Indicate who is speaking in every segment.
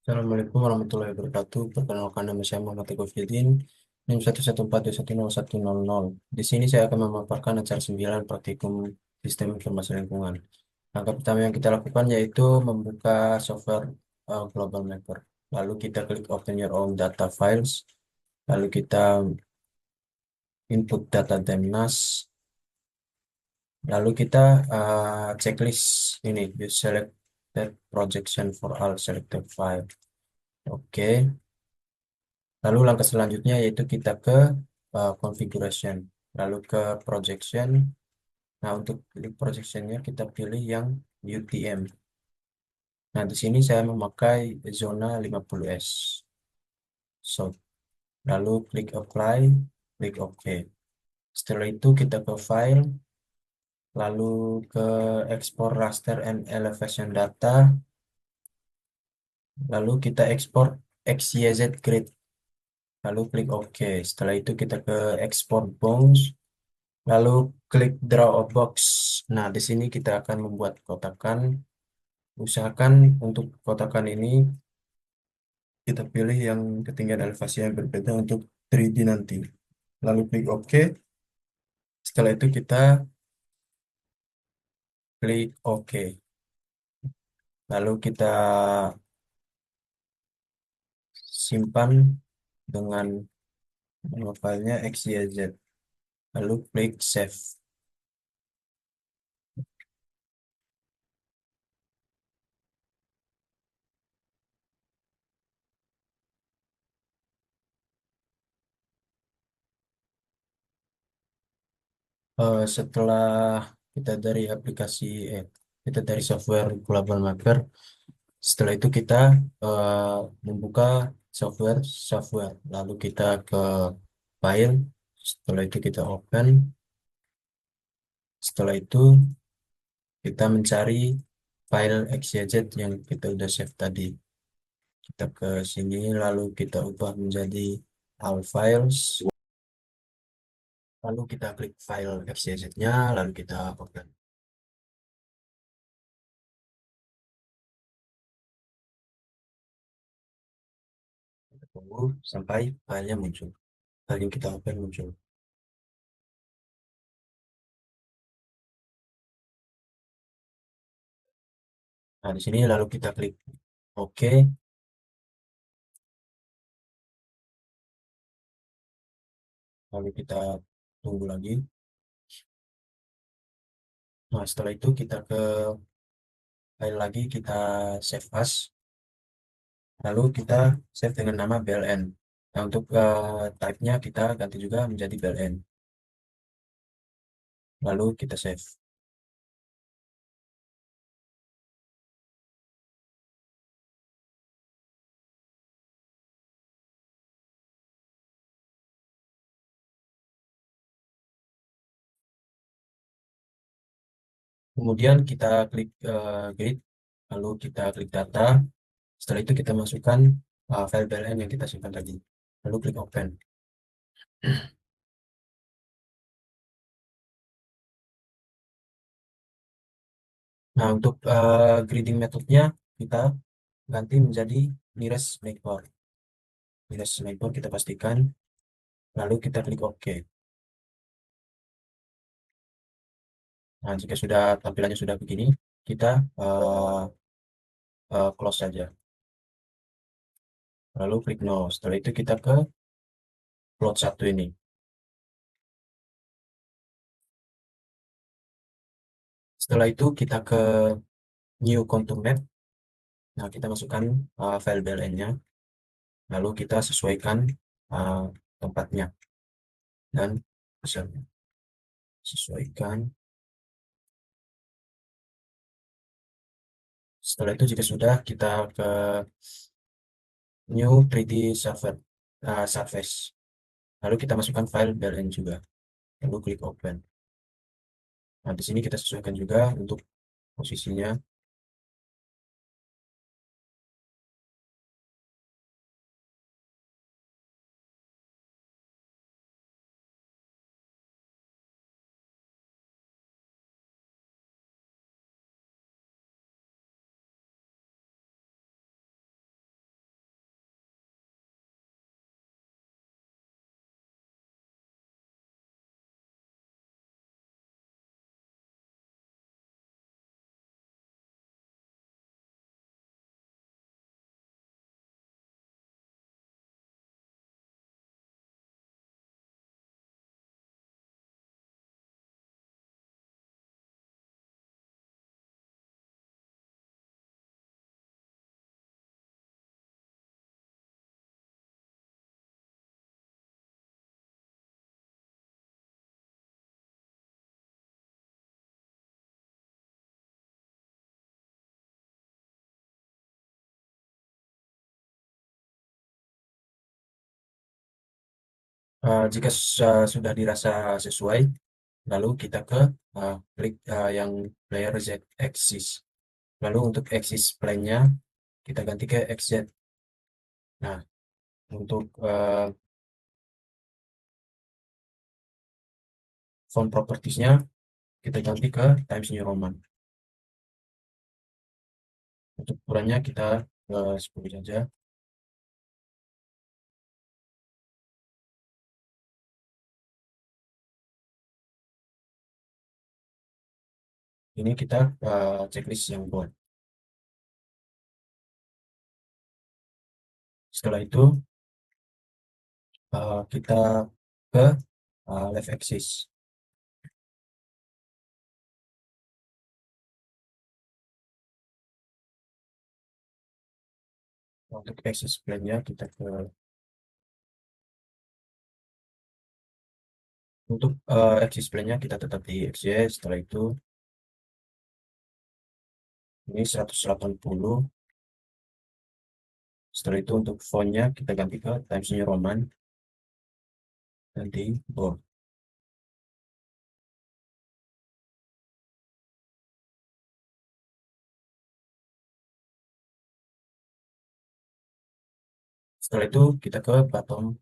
Speaker 1: Assalamualaikum warahmatullahi wabarakatuh. Perkenalkan nama saya Muhammad Teguh Firdin, NIM 114210100. Di sini saya akan memaparkan acara 9 praktikum Sistem Informasi Lingkungan. Langkah pertama yang kita lakukan yaitu membuka software Global Mapper. Lalu kita klik Open Your Own Data Files. Lalu kita input data Demnas. Lalu kita checklist ini, you select that projection for all selected file. Oke. Lalu langkah selanjutnya yaitu kita ke configuration, lalu ke projection. Nah, untuk klik projectionnya kita pilih yang UTM. Nah, di sini saya memakai zona 50S. So, lalu klik apply, klik OK. Setelah itu kita ke file, lalu ke export raster and elevation data, lalu kita ekspor XYZ grid, lalu klik OK. Setelah itu kita ke export bounds. Lalu klik draw a box. Nah, di sini kita akan membuat kotakan. Usahakan untuk kotakan ini kita pilih yang ketinggian elevasi yang berbeda untuk 3D nanti. Lalu klik OK. Setelah itu kita klik OK. Lalu kita simpan dengan nama filenya XYZ. Lalu klik save. Setelah kita dari aplikasi, kita dari software Global Mapper. Setelah itu kita eh, membuka software software, lalu kita ke file. Setelah itu kita open. Setelah itu kita mencari file XYZ yang kita udah save tadi. Kita ke sini lalu kita ubah menjadi all files. Lalu kita klik file XYZ-nya, lalu kita open. Kita tunggu sampai filenya muncul. File yang kita open muncul. Nah, di sini lalu kita klik OK, lalu kita tunggu lagi. Nah, setelah itu kita ke file lagi, kita save as, lalu kita save dengan nama BLN. Nah, untuk type-nya kita ganti juga menjadi BLN. Lalu kita save. Kemudian kita klik grid, lalu kita klik data. Setelah itu kita masukkan file BLN yang kita simpan tadi. Lalu klik open. Nah, untuk grading metodenya kita ganti menjadi nearest neighbor. Nearest neighbor kita pastikan, lalu kita klik OK. Nah, jika sudah tampilannya sudah begini, kita eh, close saja. Lalu klik no. Setelah itu kita ke plot satu ini. Setelah itu kita ke new contour map. Nah, kita masukkan file BLN-nya. Lalu kita sesuaikan uh, tempatnya dan besarnya. Sesuaikan. Setelah itu jika sudah, kita ke new 3D surface. Lalu kita masukkan file BLN juga. Lalu klik open. Nah, di sini kita sesuaikan juga untuk posisinya. Jika sudah dirasa sesuai, lalu kita klik yang layer Z axis. Lalu untuk axis plane-nya kita ganti ke XZ. Nah, untuk font properties-nya kita ganti ke Times New Roman. Untuk ukurannya kita 10 saja. Ini kita checklist yang bold. Setelah itu kita ke left axis. Untuk axis plane-nya kita ke untuk axis plane-nya kita tetap di XY. Setelah itu ini 180. Setelah itu untuk font-nya kita ganti ke Times New Roman, nanti bold. Setelah itu kita ke bottom.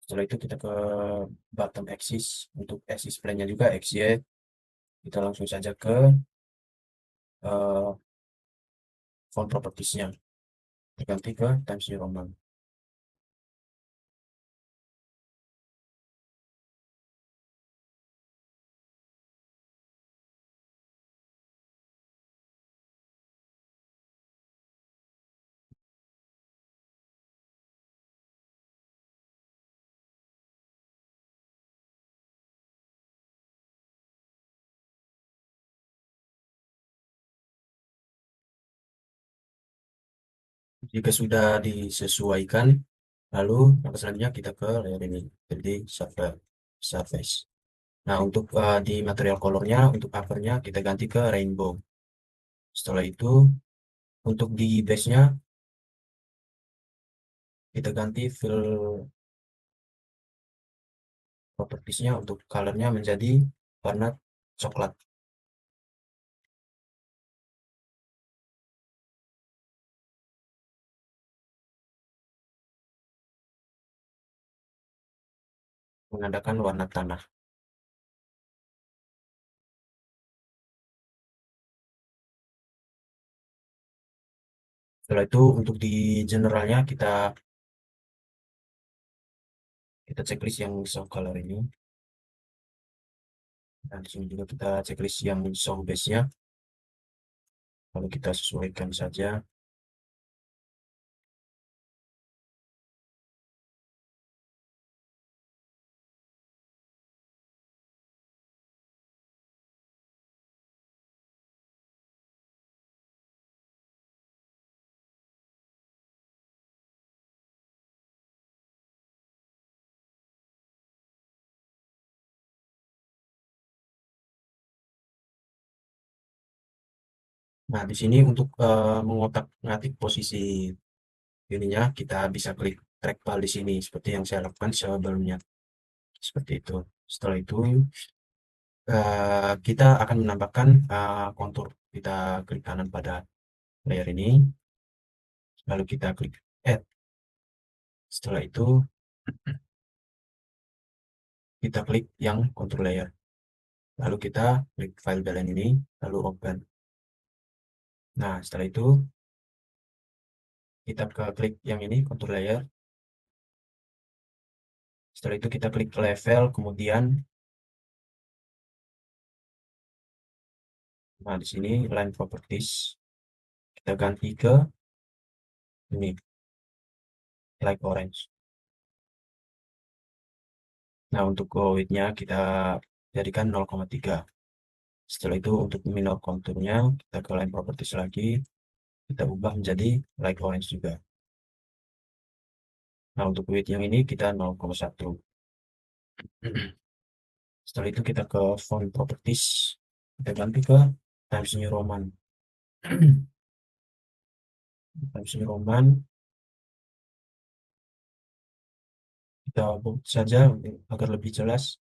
Speaker 1: Setelah itu kita ke bottom axis. Untuk axis plane-nya juga XY. Kita langsung saja ke eh, font properties-nya. Diganti ke Times New Roman. Jika sudah disesuaikan, lalu langkah selanjutnya kita ke layer ini, jadi surface. Nah, untuk di material colornya, untuk covernya kita ganti ke rainbow. Setelah itu, untuk di base-nya kita ganti fill properties-nya untuk colornya menjadi warna coklat. Menandakan warna tanah. Setelah itu untuk di generalnya kita checklist yang show color ini. Dan di sini juga kita checklist yang show base-nya. Lalu kita sesuaikan saja. Nah, di sini untuk mengotak-ngatik posisi ininya, kita bisa klik trackball di sini, seperti yang saya lakukan sebelumnya. Seperti itu. Setelah itu, kita akan menambahkan kontur. Kita klik kanan pada layer ini, lalu kita klik add. Setelah itu, kita klik yang kontur layer. Lalu kita klik file dalam ini, lalu open. Nah, setelah itu, kita klik yang ini, kontur layer. Setelah itu kita klik level, kemudian, nah di sini line properties, kita ganti ke ini, light orange. Nah, untuk width-nya kita jadikan 0,3. Setelah itu untuk minor konturnya, kita ke line properties lagi, kita ubah menjadi light orange juga. Nah, untuk width yang ini kita 0,1. Setelah itu kita ke font properties, kita ganti ke Times New Roman. Times New Roman, kita bold saja agar lebih jelas.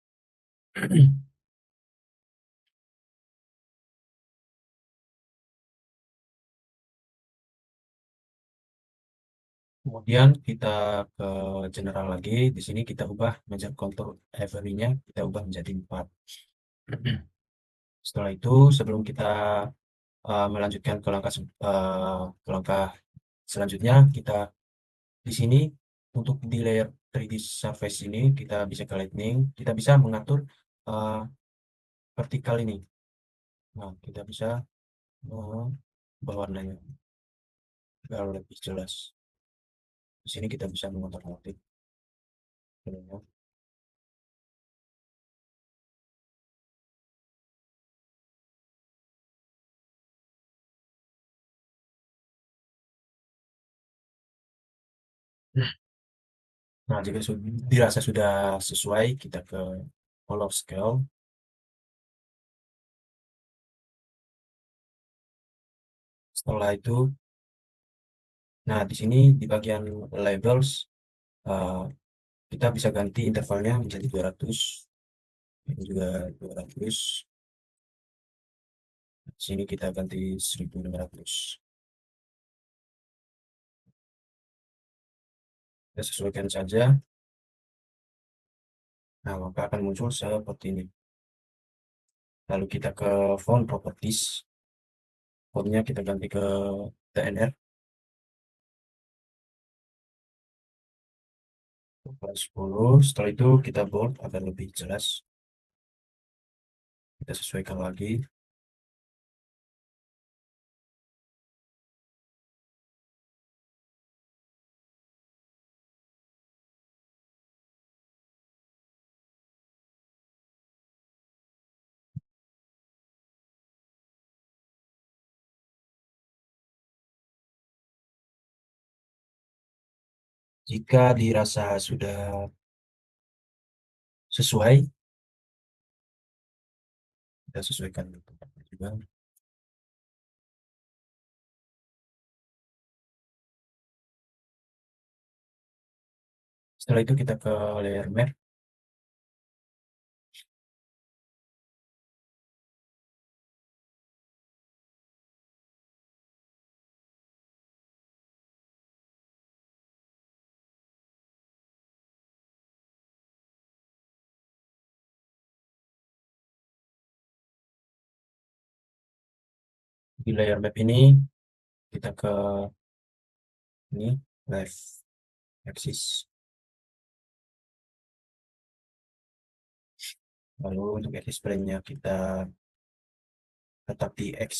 Speaker 1: Kemudian kita ke general lagi. Di sini kita ubah measure contour every-nya, kita ubah menjadi 4. Setelah itu, sebelum kita melanjutkan ke langkah selanjutnya, kita di sini untuk di layer 3D surface ini kita bisa ke lightning, kita bisa mengatur uh, vertikal ini. Nah, kita bisa ubah warnanya agar lebih jelas. Di sini kita bisa mengotak-atik. Nah, jika dirasa sudah sesuai, kita ke color scale. Setelah itu, nah di sini di bagian labels, eh, kita bisa ganti intervalnya menjadi 200. Ini juga 200. Di sini kita ganti 1500. Kita sesuaikan saja. Nah, maka akan muncul seperti ini. Lalu kita ke font properties. Fontnya kita ganti ke TNR 10. Setelah itu kita bold agar lebih jelas. Kita sesuaikan lagi. Jika dirasa sudah sesuai, kita sesuaikan tempatnya juga. Setelah itu kita ke layer map. Di layer map ini kita ke ini left axis. Lalu untuk axis plane-nya kita tetap di X,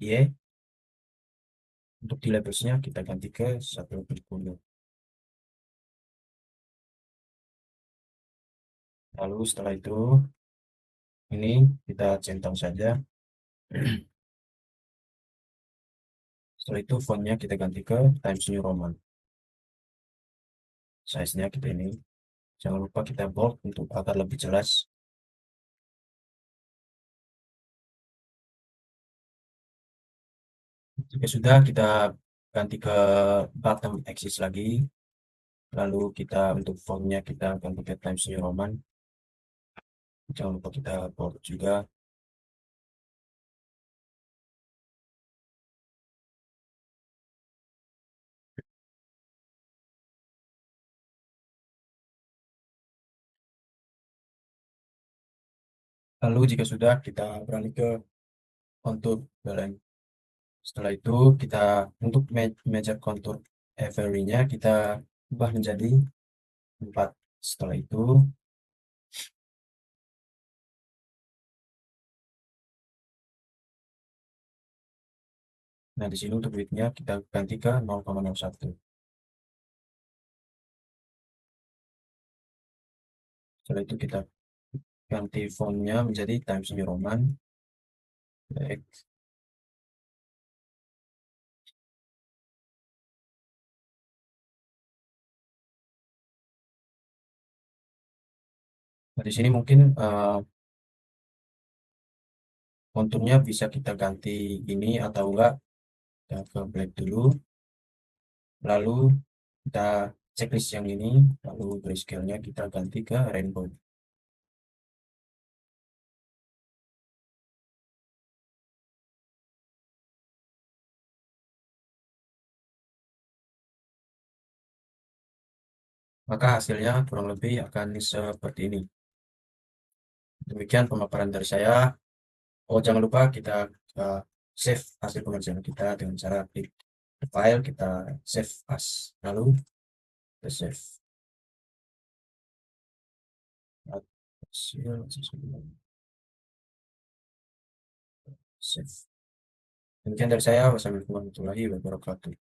Speaker 1: Y. Untuk di labelsnya kita ganti ke 1/10. Lalu setelah itu ini kita centang saja. Setelah itu fontnya kita ganti ke Times New Roman. Size-nya kita ini. Jangan lupa kita bold untuk agar lebih jelas. Jika sudah, kita ganti ke bottom axis lagi. Lalu kita untuk fontnya kita ganti ke Times New Roman. Jangan lupa kita bold juga. Lalu jika sudah, kita beralih ke kontur balance. Setelah itu kita untuk measure kontur every-nya kita ubah menjadi 4. Setelah itu, nah di sini untuk width-nya kita ganti ke 0,01. Setelah itu kita ganti font-nya menjadi Times New Roman. Baik. Nah, di sini mungkin konturnya bisa kita ganti ini atau enggak. Kita ke black dulu. Lalu kita checklist yang ini, lalu grayscale-nya kita ganti ke rainbow. Maka hasilnya kurang lebih akan seperti ini. Demikian pemaparan dari saya. Oh, jangan lupa kita uh, save hasil pengerjaan kita dengan cara klik file, kita save as. Lalu kita save. Hasil, save. Demikian dari saya. Wassalamualaikum warahmatullahi wabarakatuh.